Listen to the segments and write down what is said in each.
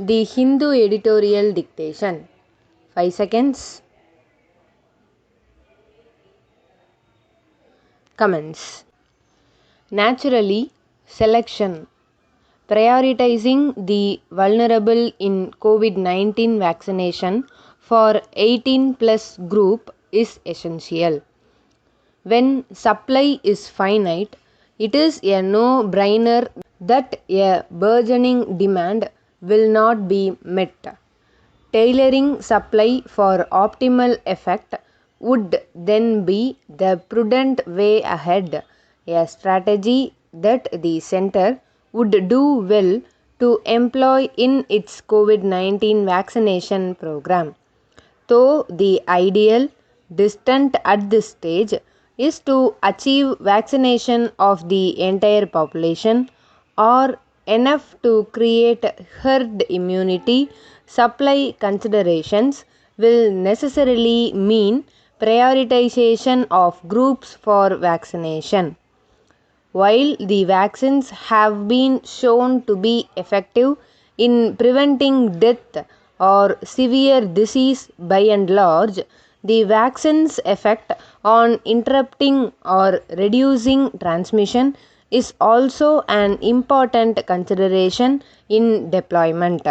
The Hindu editorial dictation. 5 seconds. Comments. Naturally, selection. Prioritizing the vulnerable in COVID-19 vaccination for 18 plus group is essential. When supply is finite, it is a no-brainer that a burgeoning demand will not be met. Tailoring supply for optimal effect would then be the prudent way ahead, a strategy that the Centre would do well to employ in its COVID-19 vaccination program. Though the ideal, distant at this stage, is to achieve vaccination of the entire population or enough to create herd immunity, supply considerations will necessarily mean prioritization of groups for vaccination. While the vaccines have been shown to be effective in preventing death or severe disease by and large, the vaccine's effect on interrupting or reducing transmission is also an important consideration in deployment.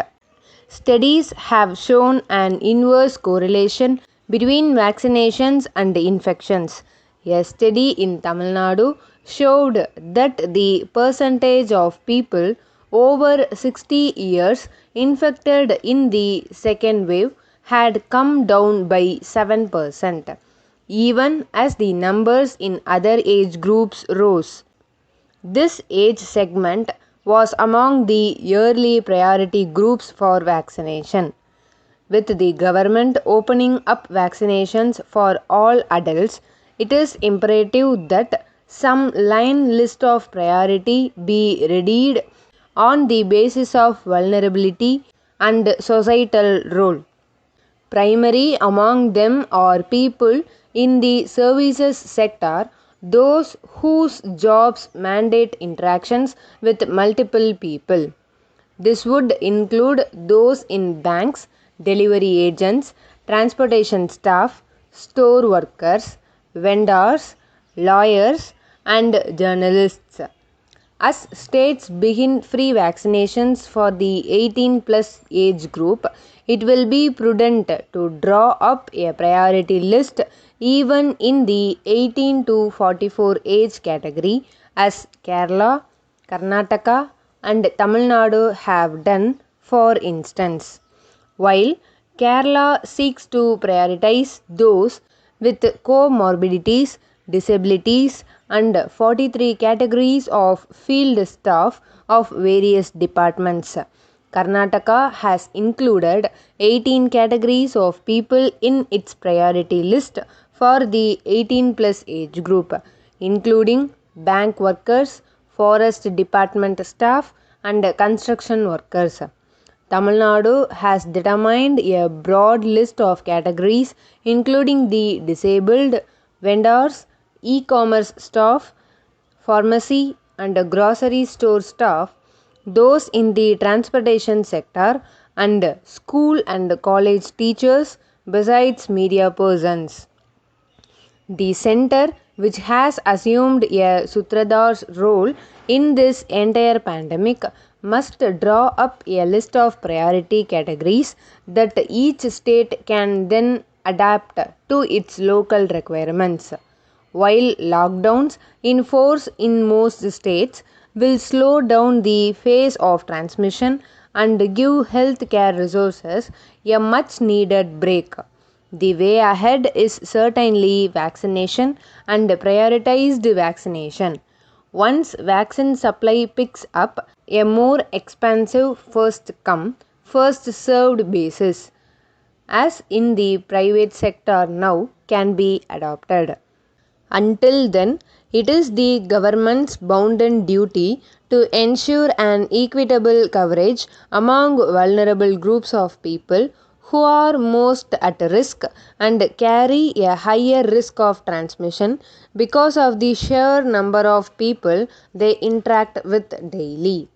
Studies have shown an inverse correlation between vaccinations and infections. A study in Tamil Nadu showed that the percentage of people over 60 years infected in the second wave had come down by 7%, even as the numbers in other age groups rose. This age segment was among the early priority groups for vaccination. With the government opening up vaccinations for all adults, it is imperative that some line list of priority be readied on the basis of vulnerability and societal role. Primary among them are people in the services sector, those whose jobs mandate interactions with multiple people. This would include those in banks, delivery agents, transportation staff, store workers, vendors, lawyers, and journalists. As states begin free vaccinations for the 18 plus age group, it will be prudent to draw up a priority list even in the 18 to 44 age category, as Kerala, Karnataka, and Tamil Nadu have done, for instance. While Kerala seeks to prioritize those with comorbidities, disabilities, and 43 categories of field staff of various departments. Karnataka has included 18 categories of people in its priority list for the 18 plus age group, including bank workers, forest department staff, and construction workers. Tamil Nadu has determined a broad list of categories including the disabled, vendors, e-commerce staff, pharmacy and grocery store staff, those in the transportation sector, and school and college teachers, besides media persons. The Centre, which has assumed a Sutradar's role in this entire pandemic, must draw up a list of priority categories that each state can then adapt to its local requirements. While lockdowns in force in most states will slow down the phase of transmission and give healthcare resources a much needed break. The way ahead is certainly vaccination and prioritized vaccination. Once vaccine supply picks up, a more expansive first come, first served basis, as in the private sector now, can be adopted. Until then, it is the government's bounden duty to ensure an equitable coverage among vulnerable groups of people who are most at risk and carry a higher risk of transmission because of the sheer number of people they interact with daily.